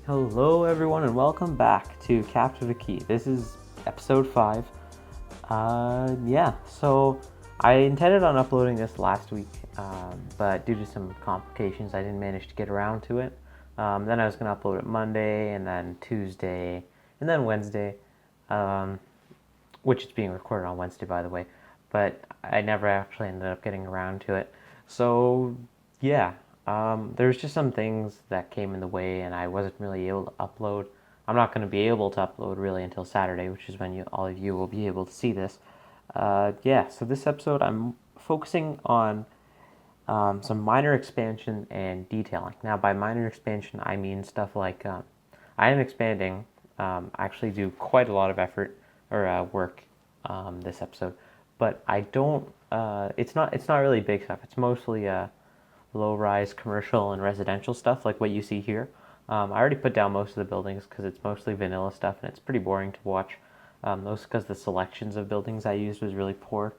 Hello everyone and welcome back to Captiva. This is episode 5. So I intended on uploading this last week, but due to some complications I didn't manage to get around to it. Then I was going to upload it Monday, and then Tuesday, and then Wednesday, which is being recorded on Wednesday, by the way, but I never actually ended up getting around to it. So yeah, there's just some things that came in the way, and I wasn't really able to upload. I'm not going to be able to upload really until Saturday, which is when all of you will be able to see this. So this episode I'm focusing on some minor expansion and detailing. Now, by minor expansion, I mean stuff like I am expanding. I actually do quite a lot of effort or work this episode, but I don't. It's not really big stuff. It's mostly low-rise commercial and residential stuff like what you see here. I already put down most of the buildings because it's mostly vanilla stuff and it's pretty boring to watch. Those because the selections of buildings I used was really poor.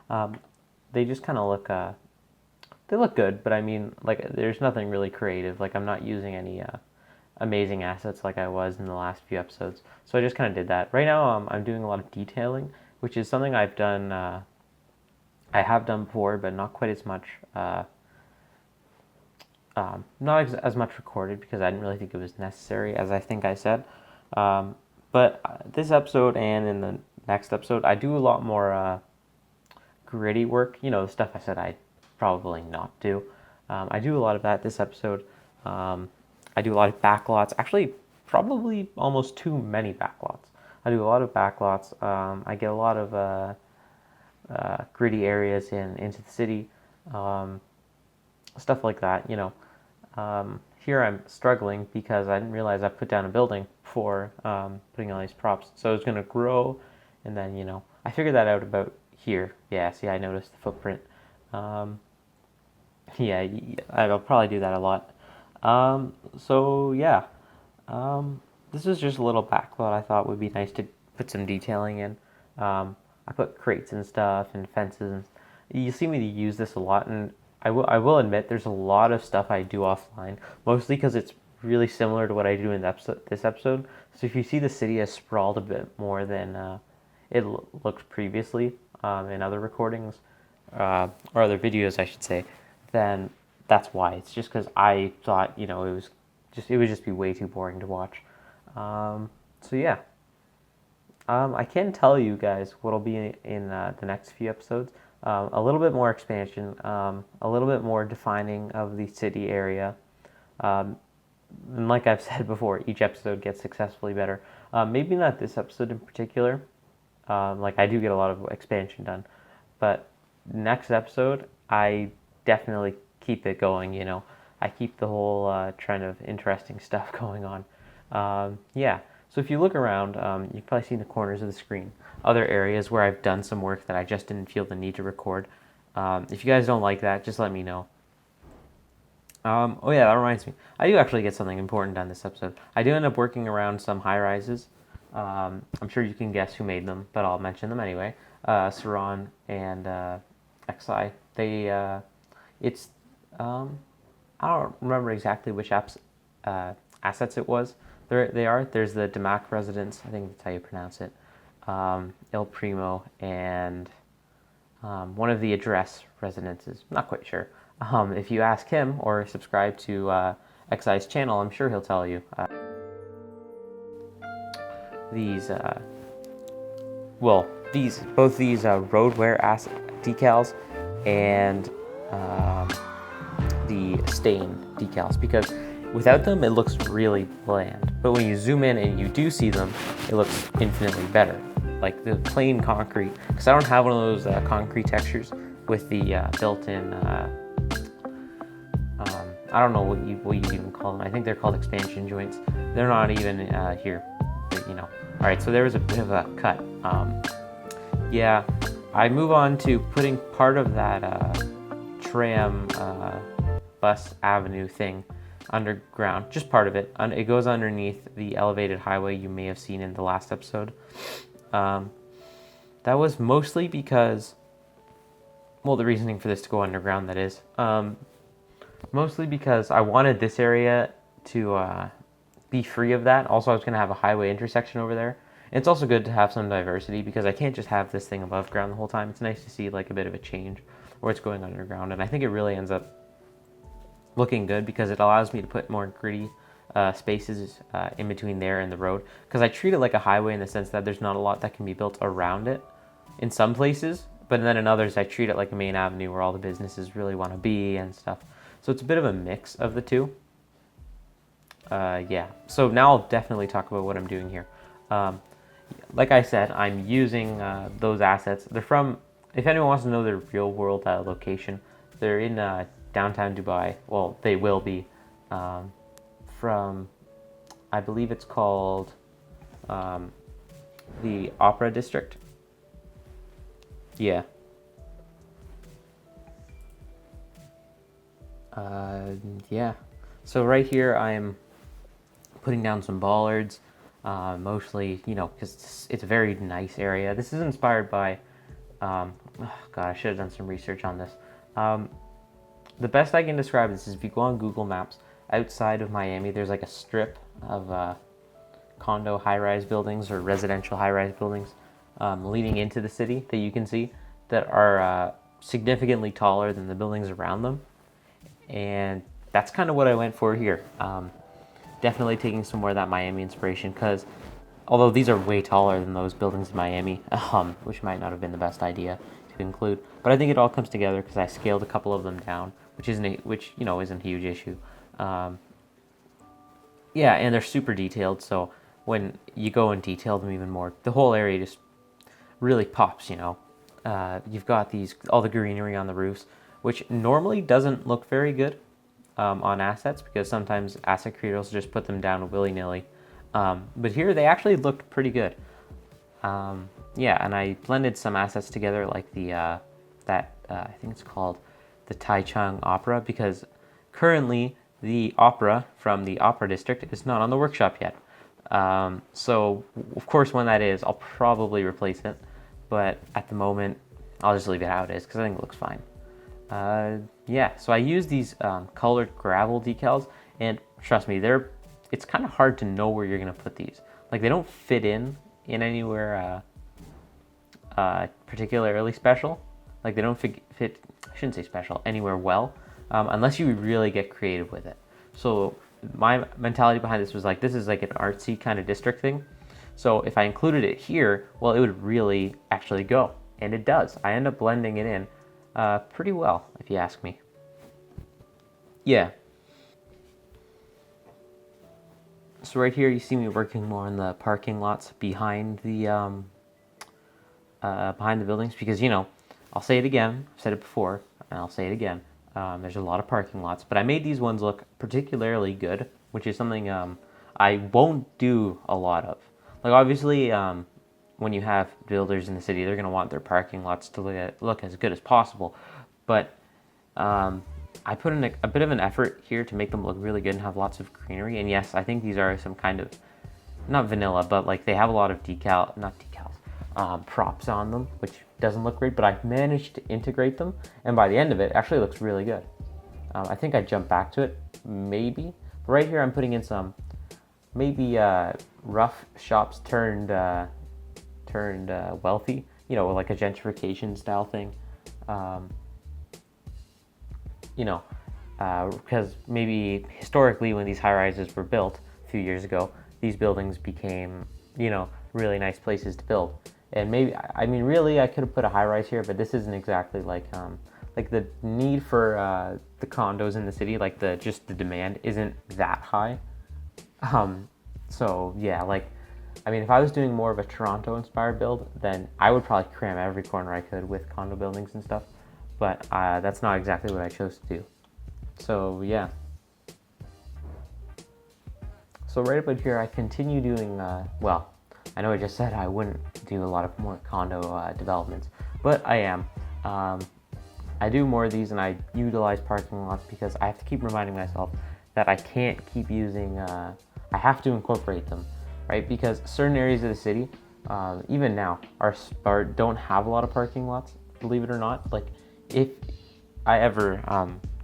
They just kind of look. They look good, but I mean, like, there's nothing really creative. Like, I'm not using any amazing assets like I was in the last few episodes. So I just kind of did that. Right now, I'm doing a lot of detailing, which is something I've done. I have done before, but not quite as much. Not as much recorded because I didn't really think it was necessary, as I think I said. But this episode and in the next episode, I do a lot more gritty work. You know, the stuff I said I'd probably not do. I do a lot of that this episode. I do a lot of backlots. Actually, probably almost too many backlots. I do a lot of backlots. I get a lot of gritty areas into the city. Stuff like that, you know. Here I'm struggling because I didn't realize I put down a building for putting all these props. So it's going to grow, and then, you know, I figured that out about here. Yeah, see, I noticed the footprint. Yeah, I'll probably do that a lot. This is just a little backlot I thought would be nice to put some detailing in. I put crates and stuff and fences. You see me use this a lot, and I will admit there's a lot of stuff I do offline, mostly because it's really similar to what I do in this episode. So if you see the city has sprawled a bit more than it looked previously in other recordings, or other videos, I should say, then that's why. It's just because I thought, you know, it would just be way too boring to watch. I can tell you guys what'll be in the next few episodes. A little bit more expansion, a little bit more defining of the city area. And like I've said before, each episode gets successfully better. Maybe not this episode in particular. Like, I do get a lot of expansion done. But next episode, I definitely keep it going, you know. I keep the whole trend of interesting stuff going on. So if you look around, you can probably see in the corners of the screen other areas where I've done some work that I just didn't feel the need to record. If you guys don't like that, just let me know. That reminds me. I do actually get something important done this episode. I do end up working around some high-rises. I'm sure you can guess who made them, but I'll mention them anyway. Saran and XI. I don't remember exactly which assets it was. There's the Damac residence, I think that's how you pronounce it, Il Primo, and one of the address residences. Not quite sure. If you ask him or subscribe to XI's channel, I'm sure he'll tell you. Both these roadwear decals and the stain decals, because without them it looks really bland, but when you zoom in and you do see them, it looks infinitely better. Like the plain concrete, because I don't have one of those concrete textures with the built-in I don't know what you even call them. I think they're called expansion joints. They're not even here, but, you know. All right, so there was a bit of a cut. I move on to putting part of that tram bus avenue thing underground, just part of it. It goes underneath the elevated highway you may have seen in the last episode. That was mostly because, well, the reasoning for this to go underground, that is, mostly because I wanted this area to be free of that. Also, I was going to have a highway intersection over there. And it's also good to have some diversity because I can't just have this thing above ground the whole time. It's nice to see like a bit of a change where it's going underground. And I think it really ends up looking good because it allows me to put more gritty spaces in between there and the road. Because I treat it like a highway in the sense that there's not a lot that can be built around it in some places. But then in others, I treat it like a main avenue where all the businesses really want to be and stuff. So it's a bit of a mix of the two. Yeah, so now I'll definitely talk about what I'm doing here. Like I said, I'm using those assets. They're from, if anyone wants to know their real world location, they're in downtown Dubai. Well, they will be from, I believe it's called the Opera District. Yeah. Yeah. So right here I'm putting down some bollards, mostly, because it's a very nice area. This is inspired by, oh God, I should have done some research on this. The best I can describe this is if you go on Google Maps, outside of Miami, there's like a strip of condo high-rise buildings or residential high-rise buildings leading into the city that you can see that are significantly taller than the buildings around them. And that's kind of what I went for here. Definitely taking some more of that Miami inspiration because although these are way taller than those buildings in Miami, which might not have been the best idea to include, but I think it all comes together because I scaled a couple of them down, which isn't a huge issue. Yeah, and they're super detailed, so when you go and detail them even more, the whole area just really pops. You've got all the greenery on the roofs, which normally doesn't look very good on assets because sometimes asset creators just put them down willy-nilly. But here they actually looked pretty good. Yeah, and I blended some assets together like I think it's called the Taichung Opera because currently the opera from the Opera District is not on the workshop yet. So of course when that is, I'll probably replace it. But at the moment, I'll just leave it how it is because I think it looks fine. Yeah, so I use these colored gravel decals, and trust me, it's kind of hard to know where you're gonna put these. Like they don't fit in anywhere particularly special. Like they don't fit. I shouldn't say special anywhere well, unless you really get creative with it. So my mentality behind this was like this is like an artsy kind of district thing. So if I included it here, well, it would really actually go, and it does. I end up blending it in pretty well, if you ask me. Yeah. So right here, you see me working more in the parking lots behind the buildings because I'll say it again. I've said it before, and I'll say it again. There's a lot of parking lots, but I made these ones look particularly good, which is something I won't do a lot of. Like obviously, when you have builders in the city, they're going to want their parking lots to look as good as possible. But I put in a bit of an effort here to make them look really good and have lots of greenery. And yes, I think these are some kind of, not vanilla, but like they have a lot of props on them, which doesn't look great, but I've managed to integrate them. And by the end of it, actually looks really good. I think I jumped back to it, maybe. But right here, I'm putting in some maybe rough shops turned wealthy, like a gentrification style thing. Because maybe historically when these high rises were built a few years ago, these buildings became, really nice places to build. And maybe, really, I could have put a high rise here, but this isn't exactly like the need for the condos in the city, like just the demand isn't that high. So yeah, if I was doing more of a Toronto-inspired build, then I would probably cram every corner I could with condo buildings and stuff. But that's not exactly what I chose to do. So yeah. So right about here, I continue doing, I know I just said I wouldn't do a lot of more condo developments, but I am. I do more of these and I utilize parking lots because I have to keep reminding myself that I can't keep using, I have to incorporate them, right? Because certain areas of the city, even now, don't have a lot of parking lots, believe it or not. Like if I ever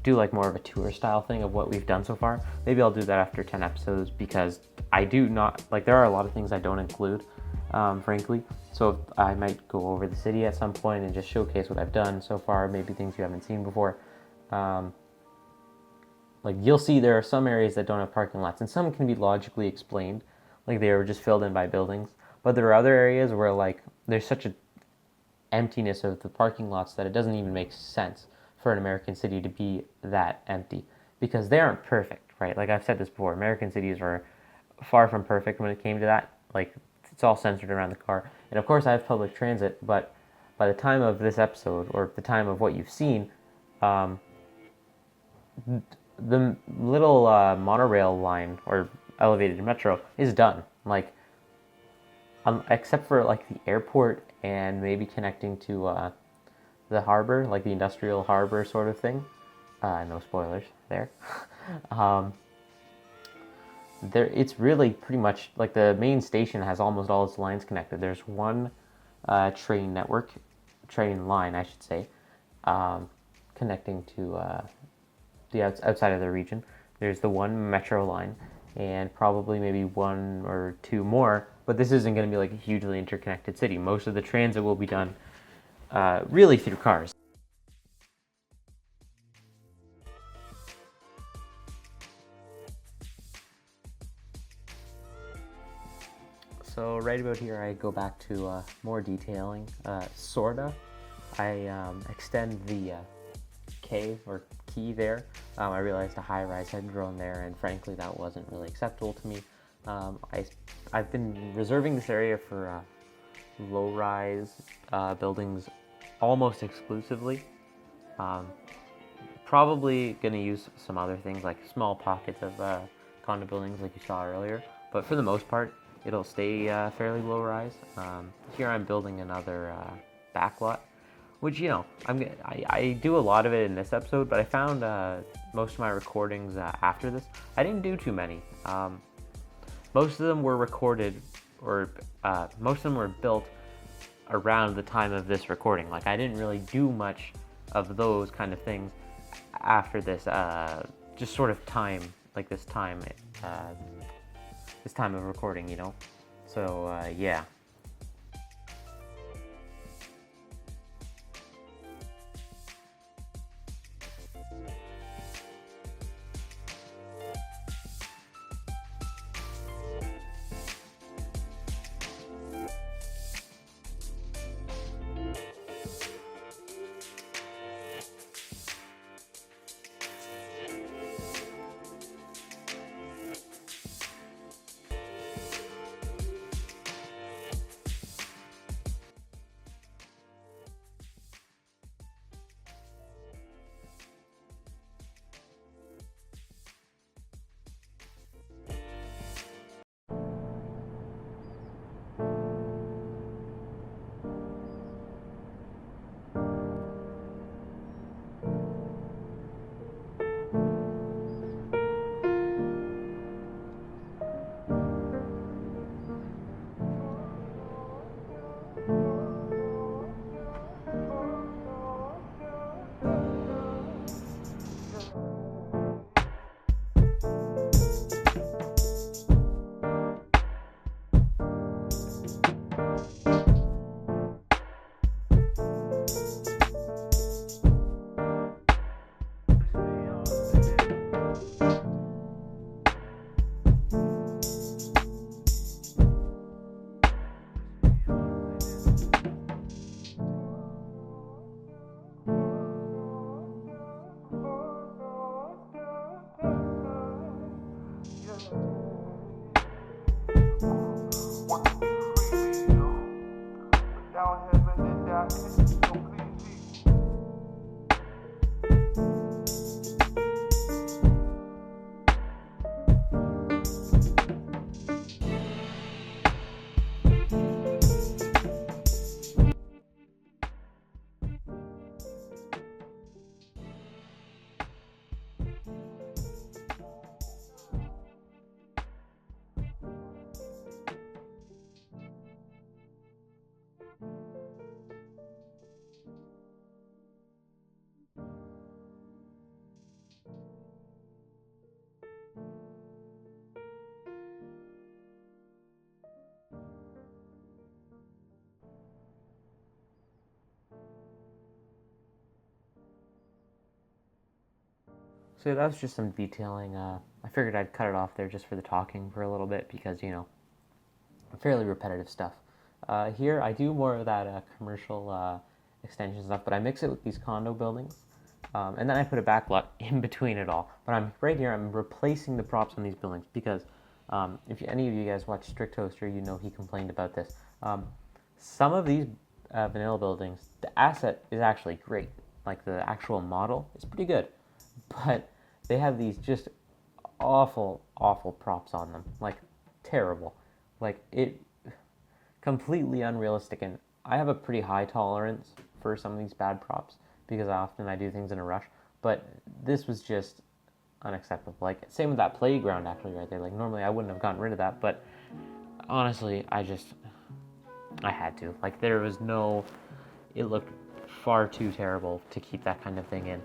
do like more of a tour style thing of what we've done so far. Maybe I'll do that after 10 episodes, because I do not, like, there are a lot of things I don't include, frankly. So I might go over the city at some point and just showcase what I've done so far, maybe things you haven't seen before. Like, you'll see there are some areas that don't have parking lots, and some can be logically explained, like they were just filled in by buildings. But there are other areas where, like, there's such a emptiness of the parking lots that it doesn't even make sense for an American city to be that empty, because they aren't perfect, right? Like I've said this before, American cities are far from perfect when it came to that. Like, it's all centered around the car. And of course I have public transit, but by the time of this episode, or the time of what you've seen, the little monorail line or elevated metro is done. Like, except for like the airport and maybe connecting to the harbor, like the industrial harbor sort of thing. No spoilers there. It's really pretty much like the main station has almost all its lines connected. There's one train line, I should say, connecting to the outside of the region. There's the one metro line, and probably maybe one or two more. But this isn't going to be like a hugely interconnected city. Most of the transit will be done really through cars. So right about here, I go back to more detailing. Sorta, I extend the K or key there. I realized a high-rise had grown there, and frankly, that wasn't really acceptable to me. I've been reserving this area for low-rise buildings almost exclusively. Probably going to use some other things like small pockets of condo buildings like you saw earlier, but for the most part, it'll stay fairly low-rise. Here I'm building another backlot, which, you know, I do a lot of it in this episode, but I found most of my recordings after this, I didn't do too many. Most of them were recorded, or most of them were built around the time of this recording. Like, I didn't really do much of those kind of things after this, just sort of time, like this time of recording, you know? So, yeah. So that was just some detailing. I figured I'd cut it off there just for the talking for a little bit because, fairly repetitive stuff. Here I do more of that commercial extension stuff, but I mix it with these condo buildings. And then I put a backlot in between it all. But I'm right here, I'm replacing the props on these buildings because if any of you guys watch Strict Toaster, you know he complained about this. Some of these vanilla buildings, the asset is actually great. Like the actual model is pretty good. But they have these just awful props on them. Like, terrible. Like, it completely unrealistic. And I have a pretty high tolerance for some of these bad props because often I do things in a rush. But this was just unacceptable. Like, same with that playground actually right there. Like, normally I wouldn't have gotten rid of that, but honestly, I had to. Like, there was no, it looked far too terrible to keep that kind of thing in.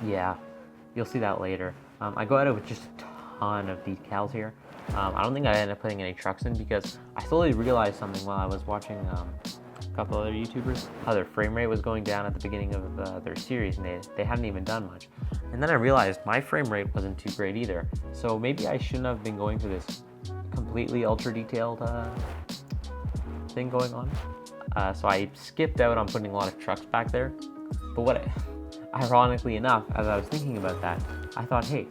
Yeah, you'll see that later. I go at it with just a ton of decals here. I don't think I ended up putting any trucks in because I slowly realized something while I was watching a couple other YouTubers, how their frame rate was going down at the beginning of their series, and they hadn't even done much. And then I realized my frame rate wasn't too great either. So maybe I shouldn't have been going for this completely ultra detailed thing going on. So I skipped out on putting a lot of trucks back there. But ironically enough, as I was thinking about that, I thought, hey,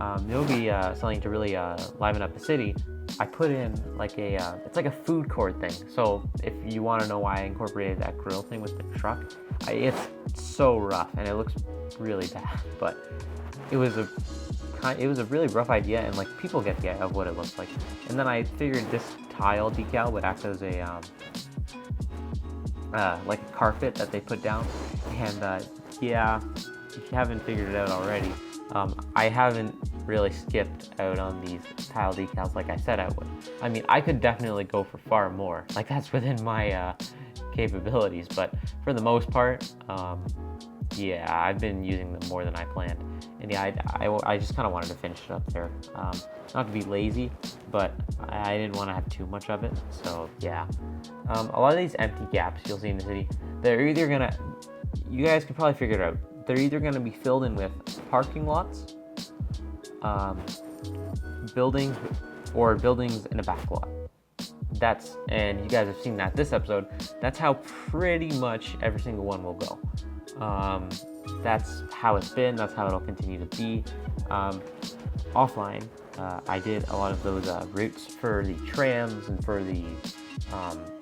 it would be something to really liven up the city. I put in like it's like a food court thing. So if you want to know why I incorporated that grill thing with the truck, it's so rough and it looks really bad. But it was a really rough idea, and like people get the idea of what it looks like. And then I figured this tile decal would act as a like a carpet that they put down. And yeah, if you haven't figured it out already, I haven't really skipped out on these tile decals like I said I would. I mean, I could definitely go for far more. Like, that's within my capabilities, but for the most part, yeah, I've been using them more than I planned. And yeah, I just kind of wanted to finish it up there. Not to be lazy, but I didn't want to have too much of it. So yeah, a lot of these empty gaps you'll see in the city, they're either gonna, you guys can probably figure it out, they're either gonna be filled in with parking lots, buildings, or buildings in a back lot. And you guys have seen that this episode, that's how pretty much every single one will go. That's how it's been, that's how it'll continue to be. Offline, I did a lot of those routes for the trams and for the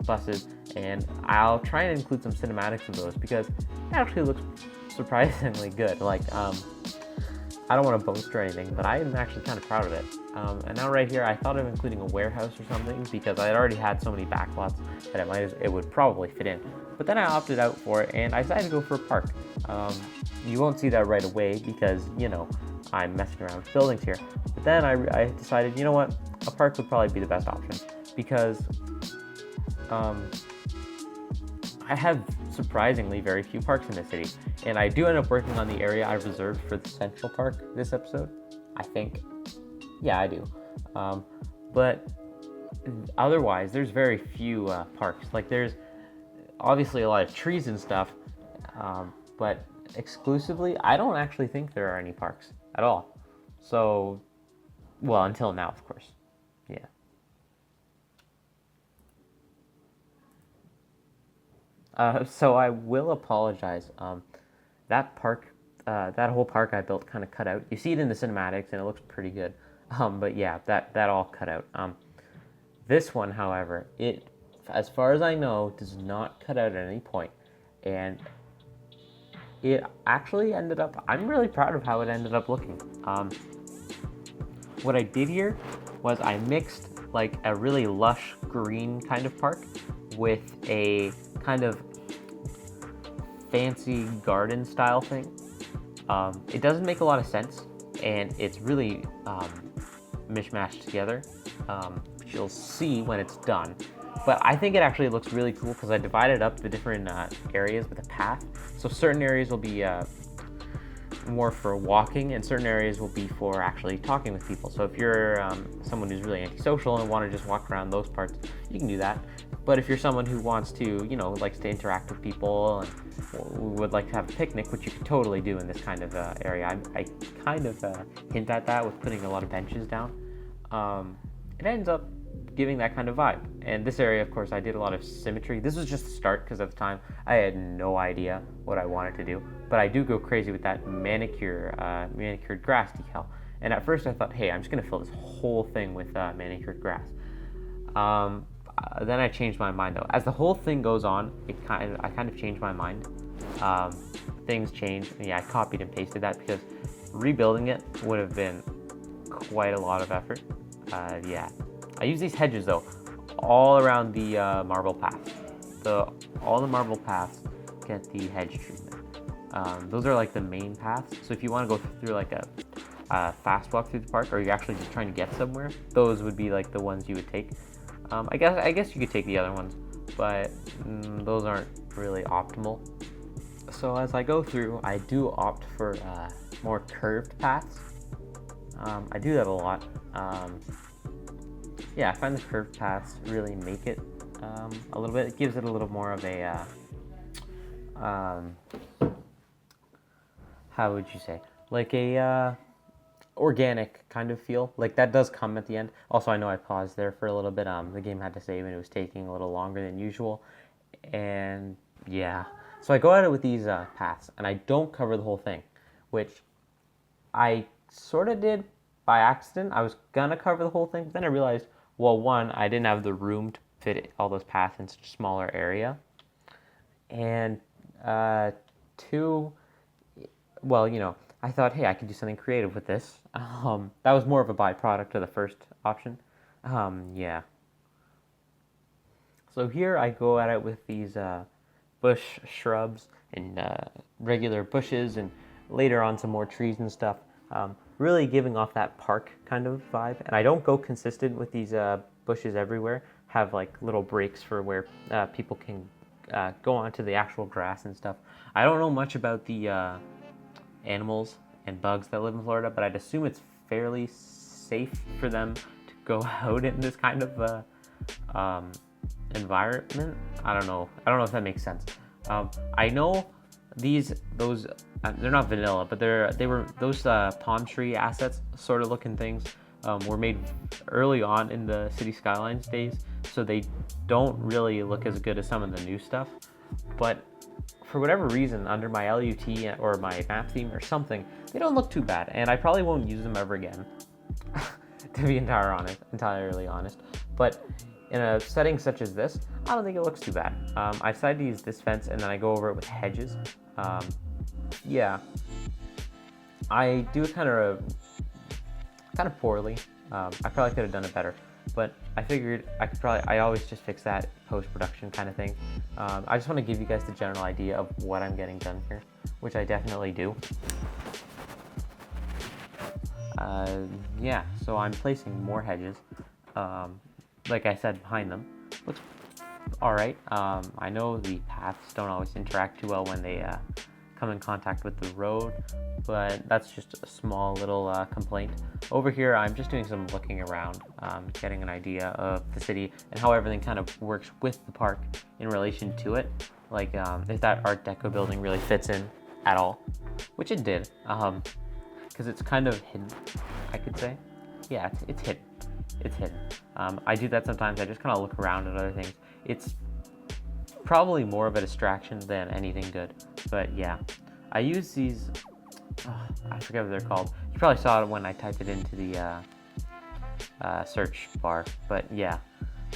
buses, and I'll try and include some cinematics of those because it actually looks surprisingly good. Like, I don't want to boast or anything, but I am actually kind of proud of it. And now right here, I thought of including a warehouse or something because I had already had so many backlots that it would probably fit in. But then I opted out for it, and I decided to go for a park. You won't see that right away because, I'm messing around with buildings here. But then I decided, you know what, a park would probably be the best option because I have surprisingly very few parks in the city, and I do end up working on the area I reserved for the Central Park this episode, I think. Yeah, I do. But otherwise, there's very few parks. Like, there's obviously a lot of trees and stuff, but exclusively, I don't actually think there are any parks at all. So, well, until now, of course. Yeah. So I will apologize. That park, that whole park I built kind of cut out. You see it in the cinematics, and it looks pretty good. But yeah, that all cut out. This one, however, it, as far as I know, does not cut out at any point, and it actually ended up. I'm really proud of how it ended up looking. What I did here was I mixed like a really lush green kind of park with a kind of fancy garden style thing. It doesn't make a lot of sense, and it's really mishmashed together, which you'll see when it's done. But I think it actually looks really cool because I divided up the different areas with a path. So certain areas will be more for walking, and certain areas will be for actually talking with people. So if you're someone who's really antisocial and want to just walk around those parts, you can do that. But if you're someone who wants to, likes to interact with people and would like to have a picnic, which you can totally do in this kind of area, I kind of hint at that with putting a lot of benches down. It ends up giving that kind of vibe. And this area, of course, I did a lot of symmetry. This was just the start because at the time I had no idea what I wanted to do. But I do go crazy with that manicured grass decal. And at first I thought, hey, I'm just going to fill this whole thing with manicured grass. Then I changed my mind though. As the whole thing goes on, I kind of changed my mind. Things changed. Yeah, I copied and pasted that because rebuilding it would have been quite a lot of effort. Yeah. I use these hedges though, all around the marble paths. All the marble paths get the hedge treatment. Those are like the main paths. So if you want to go through like a fast walk through the park, or you're actually just trying to get somewhere, those would be like the ones you would take. I guess you could take the other ones, but those aren't really optimal. So as I go through, I do opt for more curved paths. I do that a lot. Yeah, I find the curved paths really make it a little bit. It gives it a little more of a how would you say, like a organic kind of feel. Like that does come at the end. Also, I know I paused there for a little bit. The game had to save and it was taking a little longer than usual. And yeah, so I go at it with these paths, and I don't cover the whole thing, which I sort of did by accident. I was gonna cover the whole thing, but then I realized, well, one, I didn't have the room to fit all those paths in such a smaller area, and two, well, I thought, hey, I could do something creative with this. That was more of a byproduct of the first option. Yeah. So here I go at it with these bush shrubs and regular bushes, and later on some more trees and stuff. Really giving off that park kind of vibe. And I don't go consistent with these bushes everywhere. Have like little breaks for where people can go onto the actual grass and stuff. I don't know much about the animals and bugs that live in Florida, but I'd assume it's fairly safe for them to go out in this kind of environment. I don't know if that makes sense. I know those they're not vanilla, but they were those palm tree assets sort of looking things were made early on in the City Skylines days, so they don't really look as good as some of the new stuff. But for whatever reason, under my LUT or my map theme or something, they don't look too bad, and I probably won't use them ever again, to be entirely honest. But in a setting such as this, I don't think it looks too bad. I decided to use this fence, and then I go over it with hedges. Yeah, I do it kind of poorly. I probably could have done it better, but I figured I always just fix that post-production kind of thing. I just want to give you guys the general idea of what I'm getting done here, which I definitely do. Yeah, so I'm placing more hedges, like I said, behind them. Looks alright. I know the paths don't always interact too well when they come in contact with the road, but that's just a small little complaint. Over here, I'm just doing some looking around, getting an idea of the city and how everything kind of works with the park in relation to it. Like if that Art Deco building really fits in at all, which it did, because it's kind of hidden, I could say. Yeah, it's hidden. It's hidden. I do that sometimes. I just kind of look around at other things. It's probably more of a distraction than anything good. But yeah, I use these, I forget what they're called. You probably saw it when I typed it into the search bar. But yeah,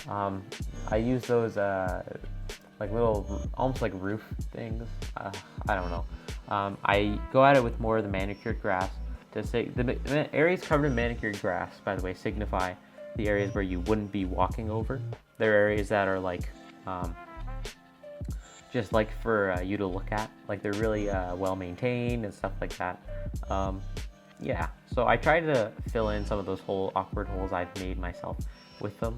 I use those like little, almost like roof things. I don't know. I go at it with more of the manicured grass. To say the areas covered in manicured grass, by the way, signify the areas where you wouldn't be walking over. They're areas that are like just like for you to look at, like they're really well maintained and stuff like that. Yeah, so I tried to fill in some of those awkward holes I've made myself with them.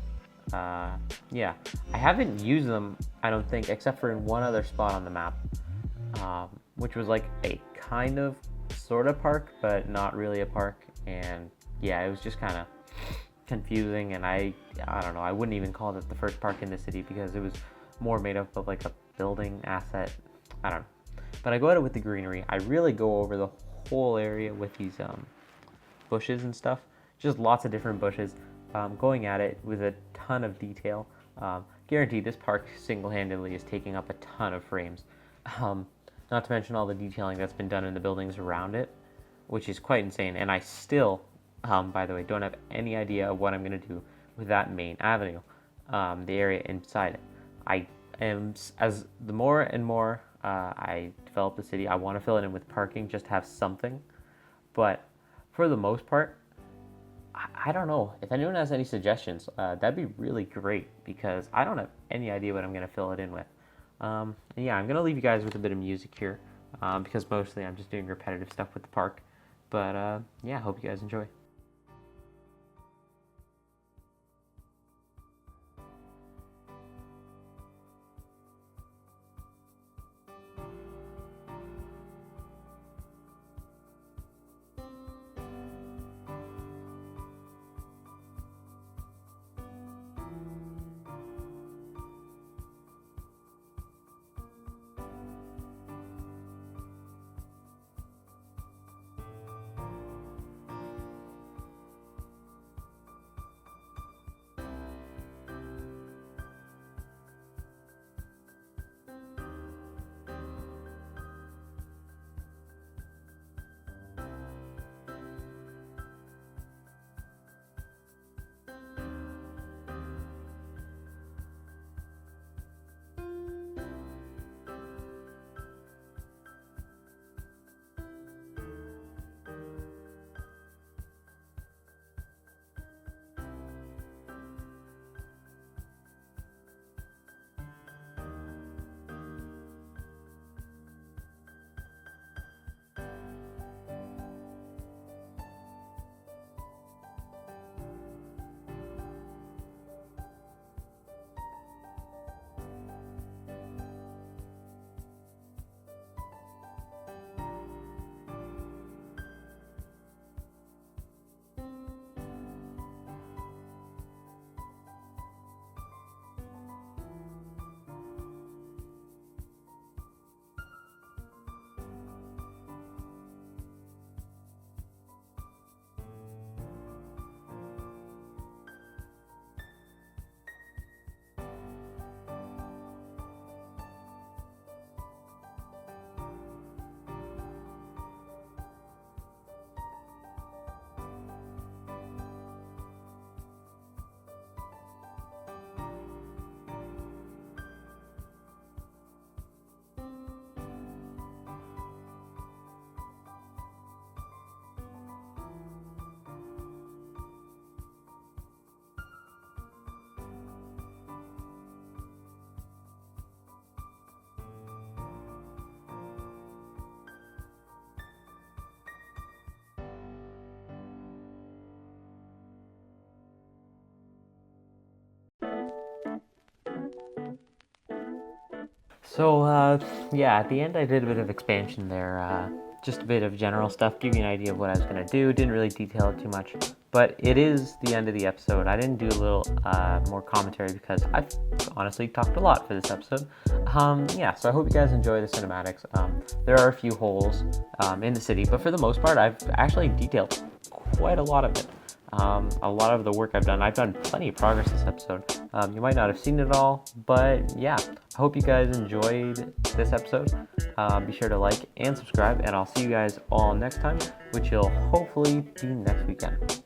Yeah, I haven't used them, I don't think, except for in one other spot on the map, which was like a kind of sort of park, but not really a park. And yeah, it was just kind of confusing, and I don't know, I wouldn't even call it the first park in the city because it was more made up of like a building asset. I don't know. But I go at it with the greenery. I really go over the whole area with these bushes and stuff. Just lots of different bushes. Going at it with a ton of detail. Guaranteed this park single-handedly is taking up a ton of frames. Not to mention all the detailing that's been done in the buildings around it, which is quite insane. And I still, by the way, don't have any idea of what I'm going to do with that main avenue, the area inside it. I am, as the more and more I develop the city, I want to fill it in with parking, just to have something. But for the most part, I don't know. If anyone has any suggestions, that'd be really great, because I don't have any idea what I'm going to fill it in with. And yeah, I'm going to leave you guys with a bit of music here, because mostly I'm just doing repetitive stuff with the park. But yeah, hope you guys enjoy. So, yeah, at the end I did a bit of expansion there, just a bit of general stuff, give you an idea of what I was going to do. Didn't really detail it too much, but it is the end of the episode. I didn't do a little more commentary because I've honestly talked a lot for this episode. Yeah, so I hope you guys enjoy the cinematics. There are a few holes in the city, but for the most part, I've actually detailed quite a lot of it. A lot of the work I've done plenty of progress this episode. You might not have seen it all, but yeah, I hope you guys enjoyed this episode. Be sure to like and subscribe, and I'll see you guys all next time, which will hopefully be next weekend.